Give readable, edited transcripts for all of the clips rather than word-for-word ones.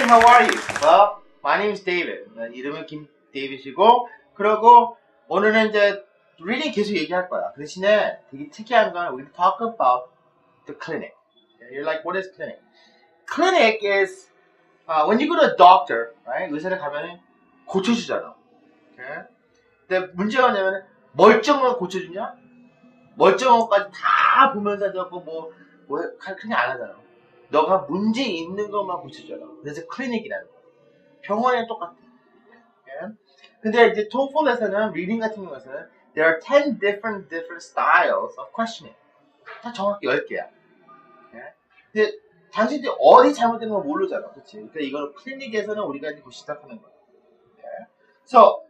how are you? Well, my name is David. 이름은 김데이빗이고, 그리고 오늘은 이제 reading 계속 얘기할 거야. 그 대신에 되게 특이한 건 we talk about the clinic. You're like, what is clinic? Clinic is when you go to a doctor, right? 의사를 가면은 고쳐주잖아. Okay? 근데 문제가 뭐냐면 멀쩡한 걸 고쳐주냐? 멀쩡한 것까지 다 보면서 뭐 그렇게 안 하잖아. 너가 문제 있는 것만 고쳐줘라. 그래서 클리닉이라는 거야. 병원이랑 똑같아. Okay? 근데 이제 TOEFL에서는 리딩 같은 경우에서는 there are 10 different styles of questioning. 다 정확히 10개야. Okay? 근데 당신들이 어디 잘못된 건 모르잖아. 그치? 그러니까 이거는 클리닉에서는 우리가 이제 시작하는 거야. Okay? So,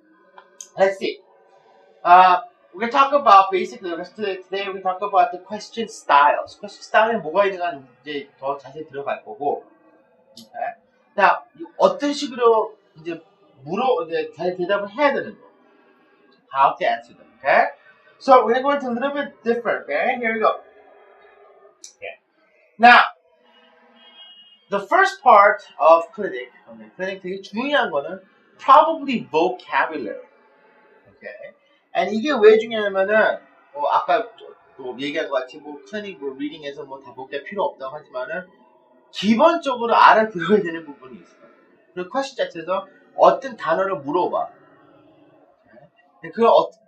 let's see. We're going to talk about basically today we're going to talk about the question styles. Question style에 뭐가 있는가 이제 더 자세히 들어갈 거고. Okay? 자, 어떤 식으로 이제 이제 잘 대답을 해야 되는 거. How to answer them. Okay? So we're going to go into a little bit different. Okay? Here we go. Okay. Now, the first part of clinic. clinic 되게 중요한 거는 probably vocabulary. Okay? And 이게 왜 중요하냐면은 아까 얘기한 것 같이 클리닉 리딩에서 다 복잡 필요 없다고 하지만은 기본적으로 알아들어야 되는 부분이 있어요. 그리고 퀘스천 자체에서 어떤 단어를 물어봐. 그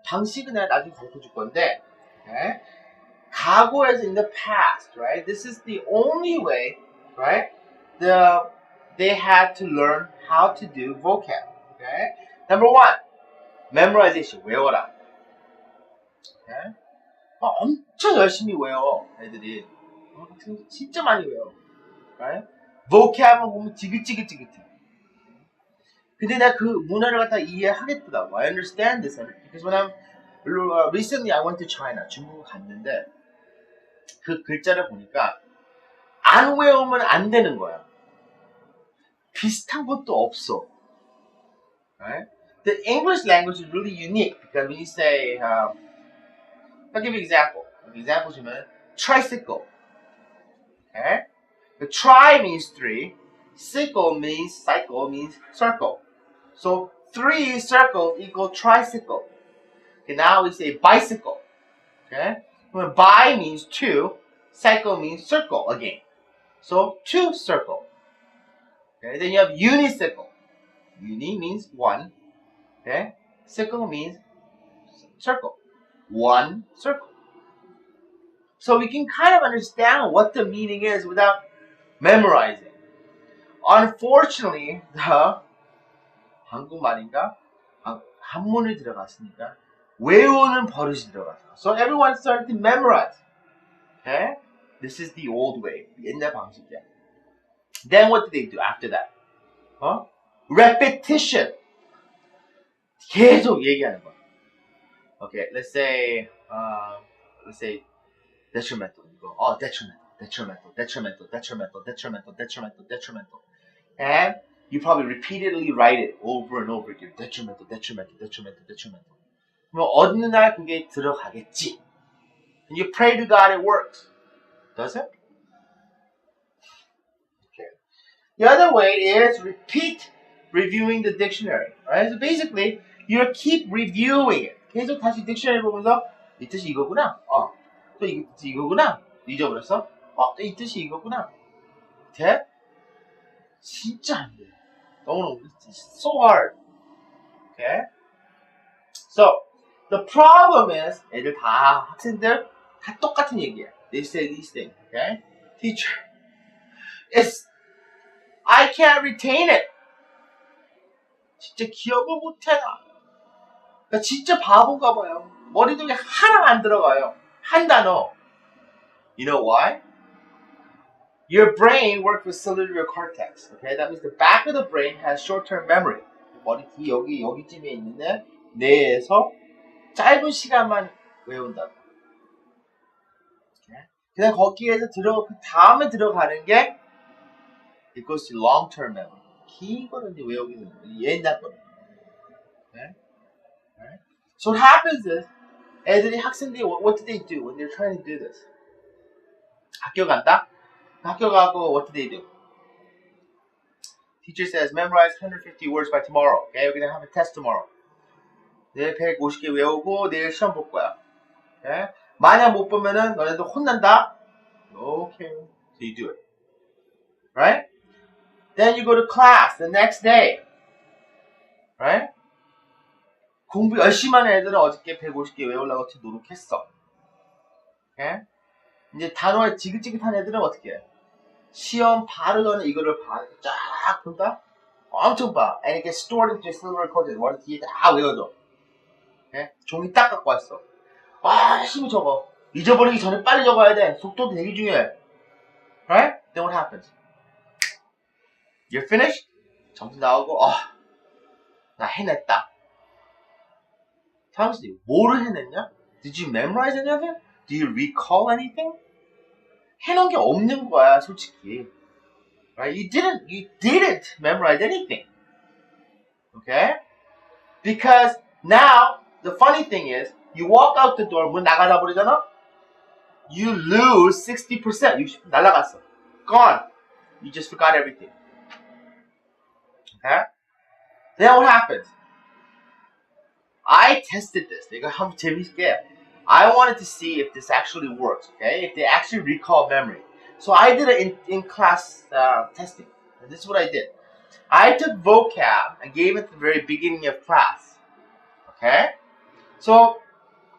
방식은 내가 나중에 가르쳐 줄 건데, 과거에서 in the past, right? This is the only way, right? They had to learn how to do vocab. Okay? Number one, memorization, 외워라. Okay? 엄청 열심히 외워, 애들이. 진짜 많이 외워. Right? vocab을 보면 지긋지긋지긋해. 근데 내가 그 문화를 갖다 이해하겠더라고. I understand this. Because when recently I went to China. 중국을 갔는데 그 글자를 보니까 안 외우면 안 되는 거야. 비슷한 것도 없어. Right? The English language is really unique because when you say, I'll give you an example. Example 주면 tricycle. Okay? The tri means 3, cycle means circle. So 3 circles equal tricycle. Okay, now we say bicycle. Okay? When bi means 2, cycle means circle again. So 2 circle. Okay, then you have unicycle. Uni means 1. Okay? Cycle means circle. 1 circle. So we can kind of understand what the meaning is without memorizing. Unfortunately, 한국말인가? 한문이 들어갔으니까 외우는 버릇이 들어갔어. So everyone started to memorize. Okay? This is the old way. 옛날 방식이야. Then what did they do after that? Repetition. 계속 얘기하는 거야. Okay, let's say detrimental. Detrimental. And you probably repeatedly write it over and over again. Detrimental. 그럼 어느 날 그게 들어가겠지. And you pray to God it works. Does it? Okay. The other way is reviewing the dictionary. Right? So basically, you keep reviewing it. 계속 다시 딕셔너리 보면서 이 뜻이 이거구나. 또 이 뜻이 이거구나. 잊어버렸어? 또 이 뜻이 이거구나. 돼? 진짜 안 돼. 너무너무 so hard. Okay? So the problem is 애들 학생들 다 똑같은 얘기야. They say these things. Okay? Teacher, I can't retain it. 진짜 기억을 못해. 나 진짜 바본가 봐요. 머리속에 하나 안 들어가요. 한 단어. You know why? Your brain works with cerebral cortex. Okay, that means the back of the brain has short-term memory. 머리 뒤 여기쯤에 있는데 뇌에서 짧은 시간만 외운다고. Okay? 그냥 거기에서 그 다음에 들어가는 게 it goes to long-term memory. 긴 거는 이제 외우기는 옛날 거는. Okay? Right? So what happens is 애들이 학생들이 what do they do when they're trying to do this? 학교 간다? 학교 가고 what do they do? Teacher says memorize 150 words by tomorrow. Okay, we're gonna have a test tomorrow. 내일 150개 외우고 내일 시험 볼 거야. Okay? 만약 못 보면은 너네들 혼난다. Okay, so you do it. Right? Then you go to class the next day. Right? 공부 열심히 하는 애들은 어저께 150개 외우려고 노력했어. Okay? 이제 단어에 지긋지긋한 애들은 어떻게 해? 시험 바로 전에 이거를 쫙 본다? 엄청 봐. And it gets stored into silver coated. 머리 뒤에 다 외워줘. Okay? 종이 딱 갖고 왔어. 와, 열심히 적어. 잊어버리기 전에 빨리 적어야 돼. 속도도 되게 중요해. Right? Then what happens? You're finished? 점수 나오고, 나 해냈다. 잠시, 뭐를 해냈냐? Did you memorize any of it? Do you recall anything? 해놓은 게 없는 거야, 솔직히. Right? You didn't memorize anything. Okay? Because now, the funny thing is, you walk out the door, 문 나가다 버리잖아? You lose 60%. 60% 날라갔어. Gone. You just forgot everything. Okay? Then what happens? I tested this. 내가 한번 재밌게. I wanted to see if this actually works, okay? If they actually recall memory. So I did it in class testing. And this is what I did. I took vocab and gave it at the very beginning of class. Okay? So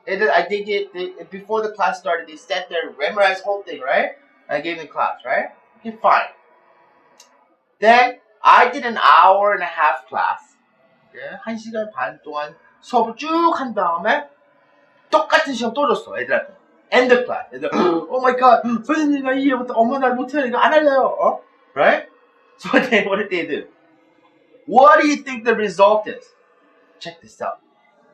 I did it before the class started. They sat there, memorized the whole thing, right? And I gave them class, right? Okay, fine. Then I did an hour and a half class. Okay? 1시간 반 동안 수업을 쭉 한 다음에 똑같은 시험 또 줬어, 애들한테. End of class. 애들, oh my god, 선생님, 나 이해 못해. 엄마, 나 못해요. 이거 안 할래요. Right? So then what did they do? What do you think the result is? Check this out.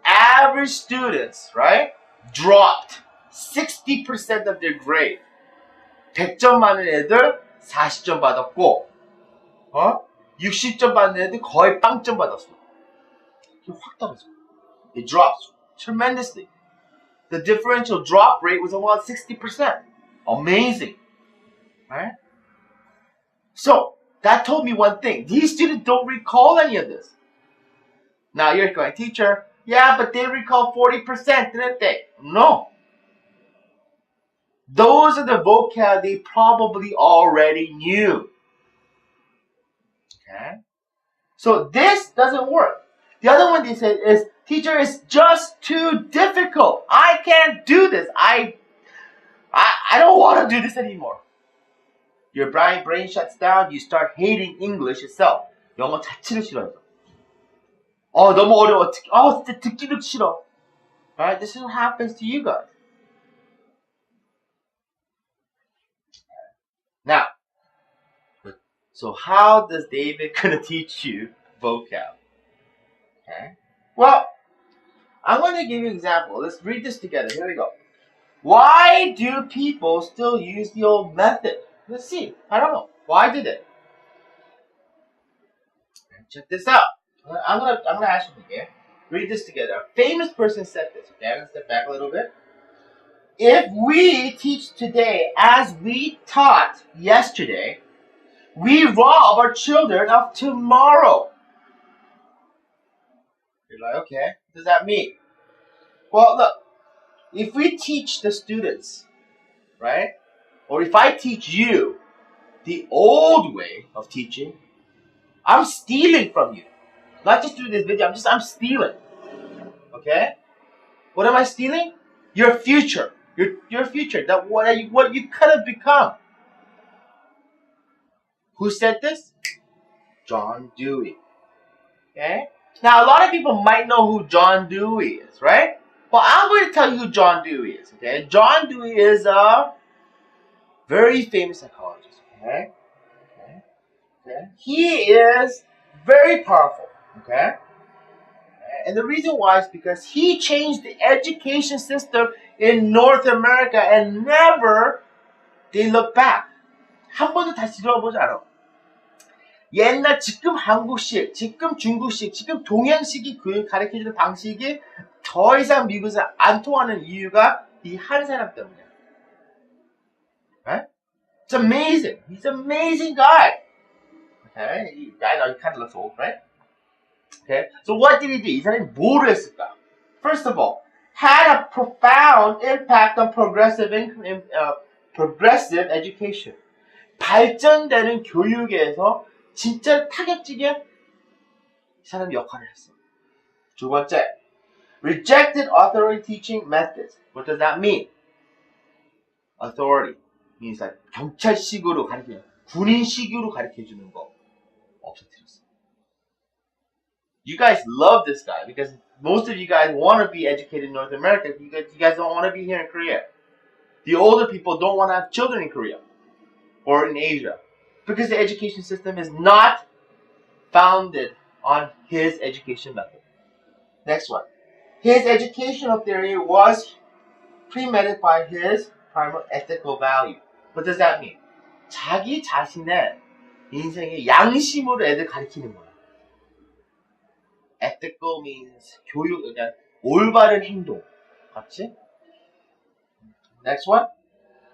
Average students, right, dropped 60% of their grade. 100점 받는 애들 40점 받았고, 60점 받는 애들 거의 빵점 받았어. 이게 확 떨어져. It drops tremendously. The differential drop rate was about 60%. Amazing. Right? So, that told me one thing. These students don't recall any of this. Now you're going, teacher, yeah, but they recall 40%, didn't they? No. Those are the vocab they probably already knew. Okay? So this doesn't work. The other one they said is, teacher, it's just too difficult. I can't do this. I don't want to do this anymore. Your brain shuts down. You start hating English itself. 영어 자체를 싫어해서. 너무 어려워. 진짜 듣기도 싫어. Right? This is what happens to you guys. Now, so how does David gonna teach you vocab? Okay. Well, I'm going to give you an example. Let's read this together. Here we go. Why do people still use the old method? Let's see. I don't know. Why did it? Check this out. I'm gonna ask you again. Read this together. A famous person said this. Okay, I'm gonna step back a little bit. If we teach today as we taught yesterday, we rob our children of tomorrow. You're like, okay, what does that mean? Well, look, if we teach the students, right, or if I teach you the old way of teaching, I'm stealing from you. Not just through this video, I'm stealing. Okay? What am I stealing? Your future. Your future. That what you could have become. Who said this? John Dewey. Okay? Now, a lot of people might know who John Dewey is, right? Well, I'm going to tell you who John Dewey is, okay? John Dewey is a very famous psychologist, okay? He is very powerful, okay? And the reason why is because he changed the education system in North America and never they look back. 한 번도 다시 들어보지 않아. 옛날 지금 한국식, 지금 중국식, 지금 동양식이 가르쳐주는 방식이 더 이상 미국에서 안 통하는 이유가 이 한 사람 때문이야. Right? It's amazing. He's an amazing guy. Okay, I know he kind of looks old, right? Okay, so what did he do? 이 사람이 뭐를 했을까? First of all, had a profound impact on progressive education. 발전되는 교육에서 진짜 타격적인 이 사람이 역할을 했어. 두 번째, rejected authority teaching methods. What does that mean? Authority means like 경찰식으로 가르치는, 군인식으로 가르쳐주는 거 없어뜨렸어. You guys love this guy because most of you guys want to be educated in North America. You guys don't want to be here in Korea. The older people don't want to have children in Korea or in Asia because the education system is not founded on his education method. Next one. His educational theory was premeditated by his primal ethical value. What does that mean? 자기 자신의 인생의 양심으로 애들 가르치는 거야. Ethical means 교육, 그러니까 올바른 행동. 같이? Next one.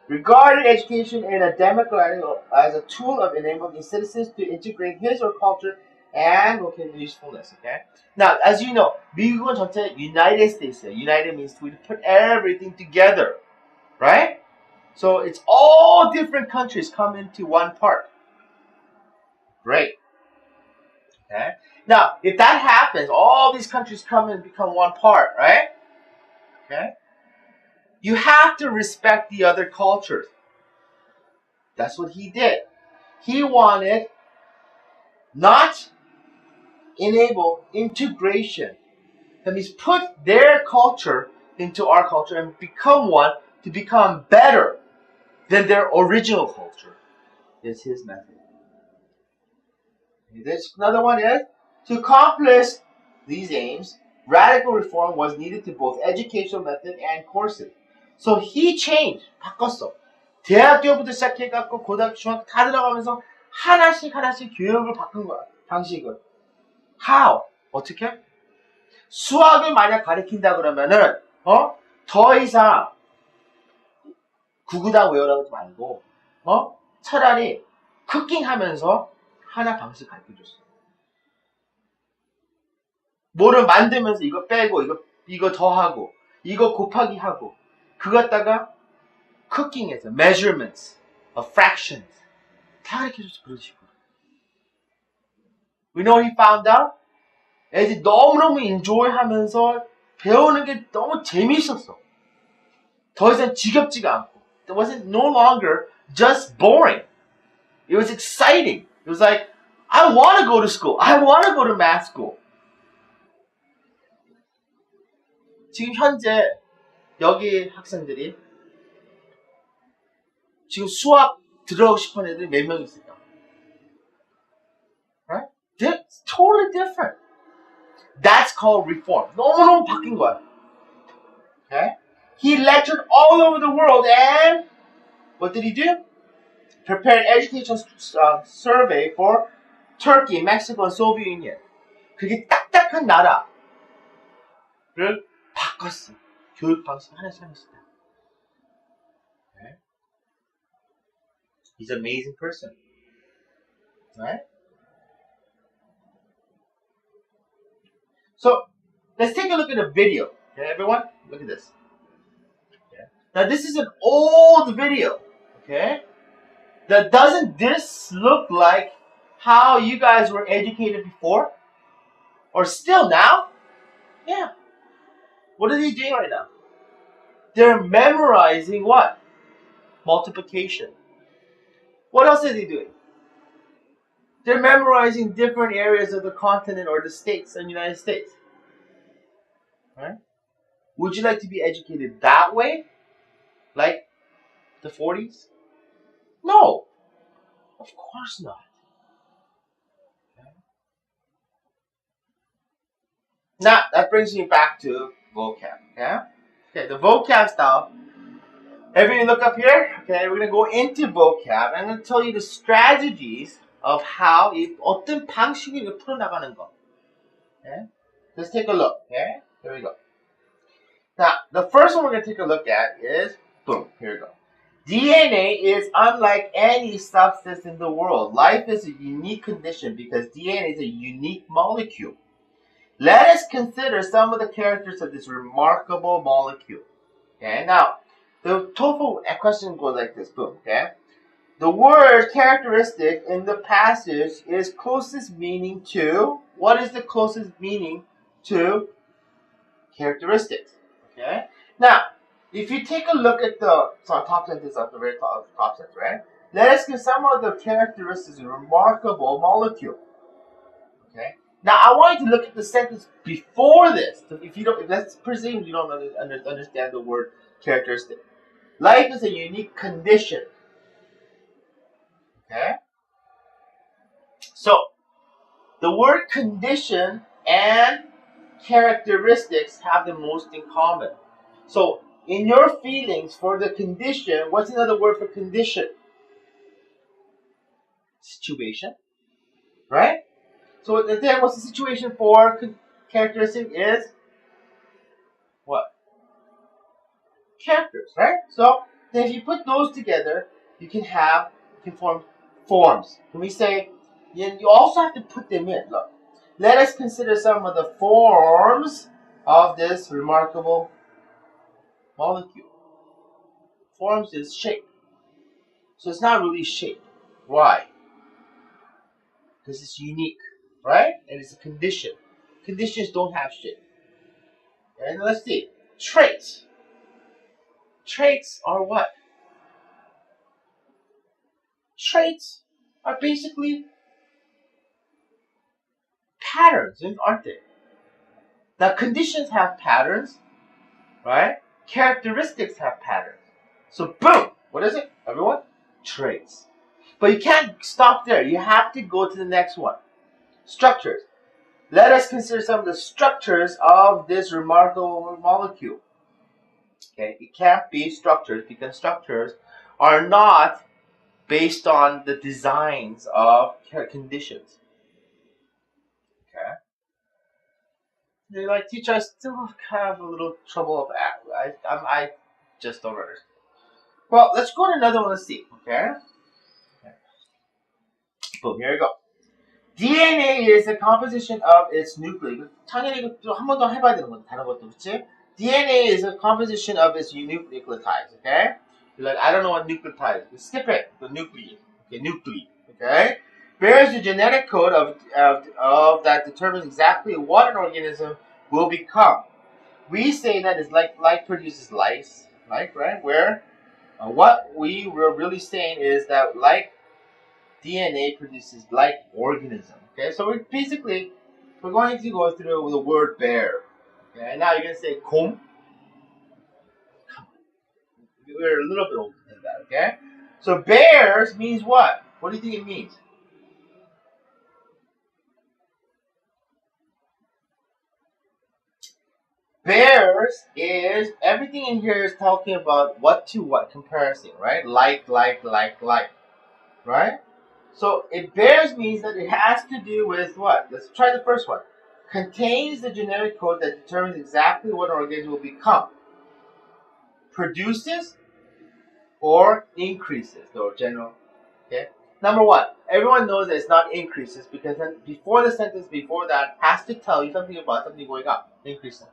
Regarded education in a democratic as a tool of enabling citizens to integrate his or culture and vocational usefulness. Okay. Now, as you know, 미국은 전체 United States. United means we put everything together, right? So it's all different countries come into one part. Great. Okay. Now, if that happens, all these countries come and become one part, right? Okay. You have to respect the other cultures. That's what he did. He wanted not enable integration. That means put their culture into our culture and become one to become better than their original culture. Is his method. This another one is to accomplish these aims, radical reform was needed to both educational method and courses. So he changed. 바꿨어. 대학교부터 시작해갖고 고등학교, 중학교 다 들어가면서 하나씩 교육을 바꾼 거야. 방식을. How? 어떻게? 수학을 만약 가르친다 그러면은 더 이상 구구단 외우라고 하지 말고 차라리 쿠킹하면서 하나 방식 가르쳐줬어. 뭐를 만들면서 이거 빼고 이거 더하고 이거 곱하기 하고 그거 갖다가 쿠킹해서 measurements, fractions 다 가르쳐줬어. 그런 식으로. We know he found out? 애들이 너무너무 enjoy하면서 배우는 게 너무 재미있었어. 더 이상 지겹지가 않고. It wasn't no longer just boring. It was exciting. It was like, I want to go to school. I want to go to math school. 지금 현재 여기 학생들이 지금 수학 들어가고 싶은 애들이 몇 명 있을까? Right? They're totally different. That's called reform. 너무너무 바뀐 거야. Okay? He lectured all over the world and what did he do? Prepared education survey for Turkey, Mexico, and Soviet Union. 그게 딱딱한 나라를 바꿨어. 교육 방식 하나씩. Okay? He's an amazing person. Right? So, let's take a look at a video. Okay, everyone? Look at this. Okay. Now, this is an old video. Okay? Now, doesn't this look like how you guys were educated before? Or still now? Yeah. What are they doing right now? They're memorizing what? Multiplication. What else are they doing? They're memorizing different areas of the continent or the states in the United States. Right? Would you like to be educated that way? Like the 40s? No. Of course not. Okay. Now, that brings me back to vocab. Okay? Okay, the vocab style. Everyone look up here. Okay, we're going to go into vocab. I'm going to tell you the strategies of how 어떤 방식으로 풀어나가는 거. Okay? Let's take a look. Okay? Here we go. Now, the first one we're going to take a look at is, boom, here we go. DNA is unlike any substance in the world. Life is a unique condition because DNA is a unique molecule. Let us consider some of the characters of this remarkable molecule. Okay, now, the TOEFL question goes like this, boom, okay? The word characteristic in the passage is closest meaning to, what is the closest meaning to characteristics? Okay? Now, if you take a look at the top sentence of the very top sentence, right? Let us give some of the characteristics of a remarkable molecule. Okay? Now, I want you to look at the sentence before this. So if let's presume you don't understand the word characteristic. Life is a unique condition. Okay? So, the word condition and characteristics have the most in common. So, in your feelings for the condition, what's another word for condition? Situation. Right? So, then what's the situation for characteristic is what? Characters, right? So, then if you put those together, you can form forms. Can we say, you also have to put them in. Look, let us consider some of the forms of this remarkable molecule. Forms is shape. So it's not really shape. Why? Because it's unique, right? And it's a condition. Conditions don't have shape. And let's see. Traits. Traits are what? Traits are basically patterns, aren't they? Now, conditions have patterns, right? Characteristics have patterns. So, boom! What is it, everyone? Traits. But you can't stop there. You have to go to the next one. Structures. Let us consider some of the structures of this remarkable molecule. Okay, it can't be structures because structures are not based on the designs of conditions. Okay. They like teach us still have a little trouble of that. I just don't understand. Well, let's go to another one and see. Okay. Boom. Here we go. DNA is the composition of its nucleus. 당연히 이거 한 번 더 해봐야 되는 건데 다른 것도 그렇지? DNA is a composition of its nucleotides. Okay. You're like, I don't know what nucleotide is. Skip it. The nuclei. Okay, nuclei. Okay. Bears the genetic code of that determines exactly what an organism will become. We say that is like produces lice, like, right? Where what we were really saying is that like DNA produces like organism. Okay, so we're going to go through the word bear. Okay, and now you're gonna say 곰. We're a little bit older than that. Okay, so bears means what? What do you think it means? Bears is, everything in here is talking about what to what comparison, right? Like, right? So it bears means that it has to do with what? Let's try the first one. Contains the genetic code that determines exactly what an organism will become. Produces or increases, or general. Okay. Number one, everyone knows that it's not increases because then before the sentence before that has to tell you something about something going up, increasing.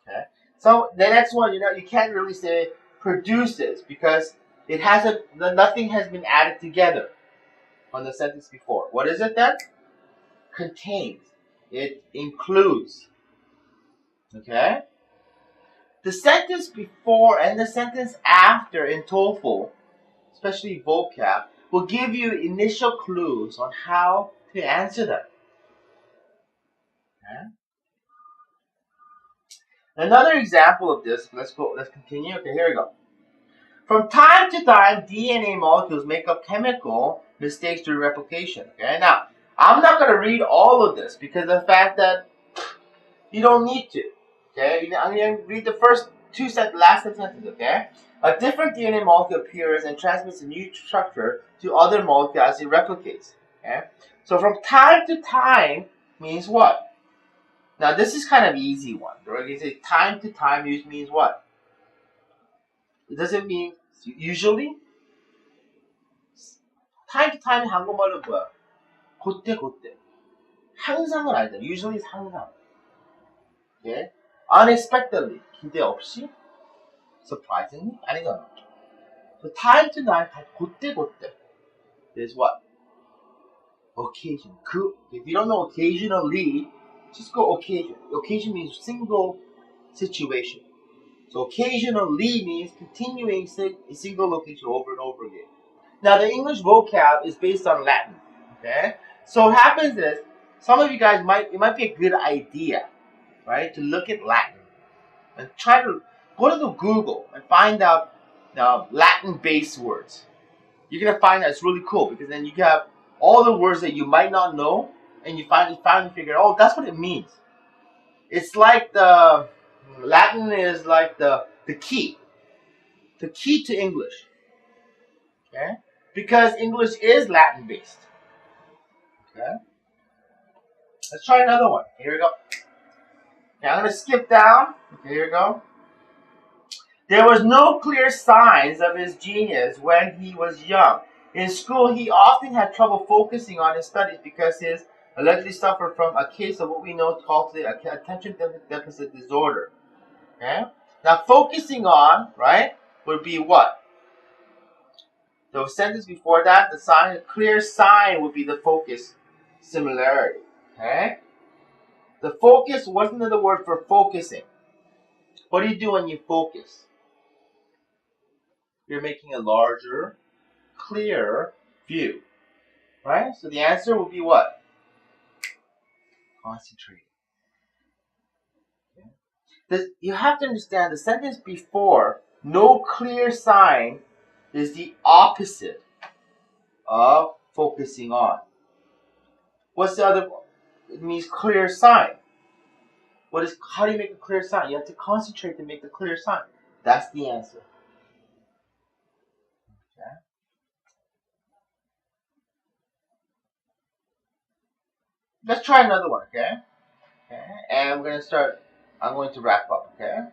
Okay. So the next one, you can't really say produces because it hasn't. Nothing has been added together on the sentence before. What is it then? Contains. It includes. Okay. The sentence before and the sentence after in TOEFL, especially vocab, will give you initial clues on how to answer them. Okay. Another example of this, let's continue. Okay, here we go. From time to time, DNA molecules make up chemical mistakes during replication. Okay, now, I'm not going to read all of this because of the fact that you don't need to. Okay, I'm going to read the first last sentence, okay? A different DNA molecule appears and transmits a new structure to other molecules as it replicates. Okay, so from time to time means what? Now, this is kind of an easy one. Right? You say time to time means what? It doesn't mean usually, time to time 한국말로 뭐야? 그때. 항상은 아니잖아. usually is 항상. Okay? unexpectedly, 기대 없이, surprisingly, 아니잖아. So time to time, 그때. is what? Occasion. If you don't know occasionally, just go occasion. Occasion means single situation. So occasionally means continuing a single location over and over again. Now the English vocab is based on Latin. Okay? So what happens is, some of you guys it might be a good idea, right, to look at Latin and try to go to the Google and find out Latin-based words. You're gonna find that it's really cool because then you have all the words that you might not know, and you finally figure out, oh, that's what it means. It's like the Latin is like the key to English. Okay, because English is Latin-based. Okay, let's try another one. Here we go. Okay, I'm gonna skip down. Okay, here we go. There was no clear signs of his genius when he was young. In school, he often had trouble focusing on his studies because he allegedly suffered from a case of what we know called the attention deficit disorder. Okay? Now, focusing on, right, would be what? The sentence before that, the clear sign would be the focus similarity. Okay? The focus wasn't the word for focusing. What do you do when you focus? You're making a larger, clearer view. Right? So the answer will be what? Concentrate. Okay. You have to understand the sentence before, no clear sign, is the opposite of focusing on. What's the other? It means clear sign. How do you make a clear sign? You have to concentrate to make the clear sign. That's the answer. Okay. Let's try another one, okay? And I'm going to wrap up, okay?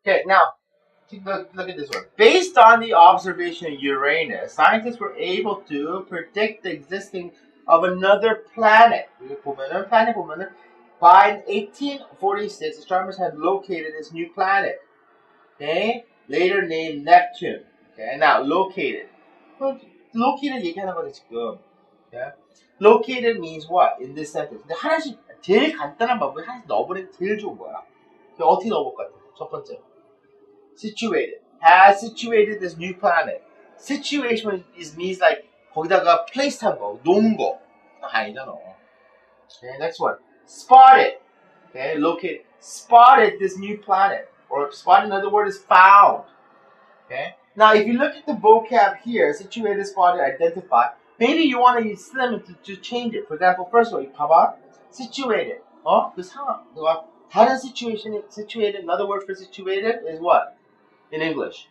Okay, now, look at this one. Based on the observation of Uranus, scientists were able to predict the existence of another planet. By 1846, astronomers had located this new planet. Okay, later named Neptune. Okay, now located. Located 얘기하는 거지 지금. Okay, located means what in this sentence? 근데 하나씩 제일 간단한 방법이 하나씩 넣어버리는 게 제일 좋은 거야. 어떻게 넣어볼 것 같아? 첫 번째. Situated. Has situated this new planet. Situation means like 거기다가 place한 거, 놓은 거. 아니잖아. Okay, next one. Spotted. Okay, located. Spotted this new planet. Or spotted, another word is found. Okay. Now, if you look at the vocab here, situated, spotted, identify. Maybe you want to use them to change it. For example, first of all, 봐봐. Situated. 그 상황. 다른 situation, situated. Another word for situated is what? In English.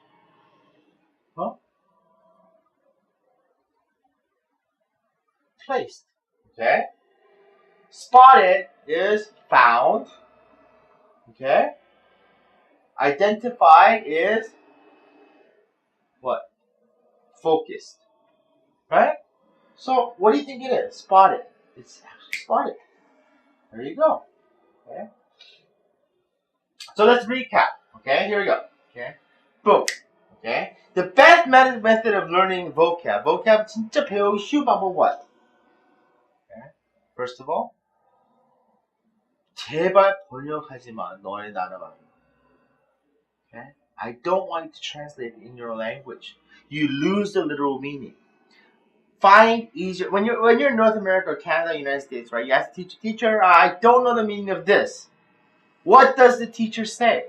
Placed. Okay. Spotted is found. Okay. Identified is what? Focused. Right? So, what do you think it is? Spotted. It's actually spotted. There you go. Okay. So let's recap. Okay, here we go. Okay. Boom. Okay. The best method of learning vocab. Vocab 진짜 배우기 쉬운 방법 what? Okay. First of all, 제발 번역하지 마. 너의 나라만. Okay? I don't want you to translate it in your language. You lose the literal meaning. Find easier when you're in North America or Canada, United States, right? You ask the teacher, I don't know the meaning of this. What does the teacher say?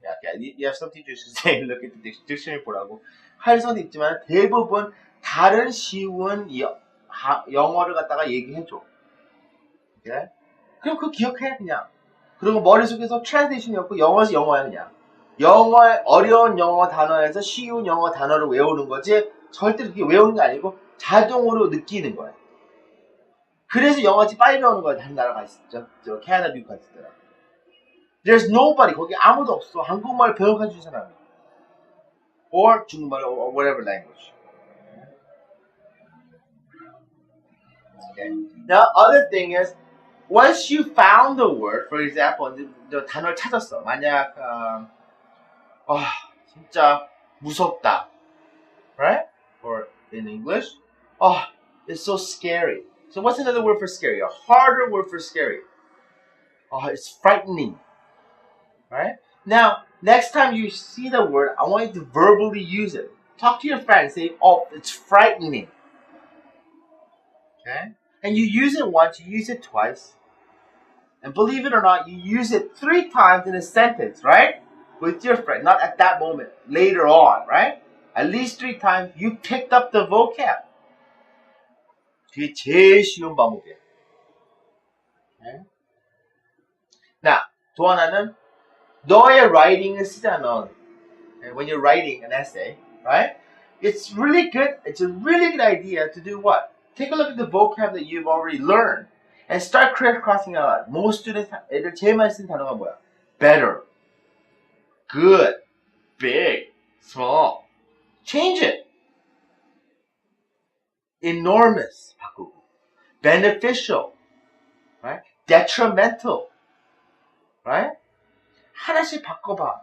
Okay, you have some teachers who say, look at the dictionary 보라고. 할 수는 있지만 대부분 다른 쉬운 영어를 갖다가 얘기해줘. Okay? 그럼 그거 기억해 그냥. 그리고 머릿속에서 트랜sl레이션이 없고 영어에서 영어야 그냥. 어려운 영어 단어에서 쉬운 영어 단어를 외우는 거지 절대 그렇게 외우는 게 아니고 자동으로 느끼는 거예요. 그래서 영어지 빨리 배우는 거예요. 다른 나라 가 있었죠. 저 캐나다, 미국 갔을 때랑. There's nobody. 거기 아무도 없어. 한국말 번역해주는 사람이. Or 중국말 or whatever language. Okay. Now, other thing is, once you found the word, for example, 너 단어를 찾았어. 만약 진짜 무섭다, right? Or in English, it's so scary. So what's another word for scary? A harder word for scary. It's frightening, right? Now, next time you see the word, I want you to verbally use it. Talk to your friend and say, it's frightening. Okay? And you use it once, you use it twice. And believe it or not, you use it 3 times in a sentence, right? With your friend, not at that moment, later on, right? At least 3 times, you picked up the vocab. 그게 제일 쉬운 방법이에요. Okay? Now, 또 하나는 너의 writing을 쓰잖아. When you're writing an essay, right? It's really good. It's a really good idea to do what? Take a look at the vocab that you've already learned and start crossing out. Most students, 애들 제일 많이 쓰는 단어가 뭐야? Better, good, big, small. Change it. Enormous, 바꾸고. Beneficial, right? Detrimental, right? 하나씩 바꿔봐.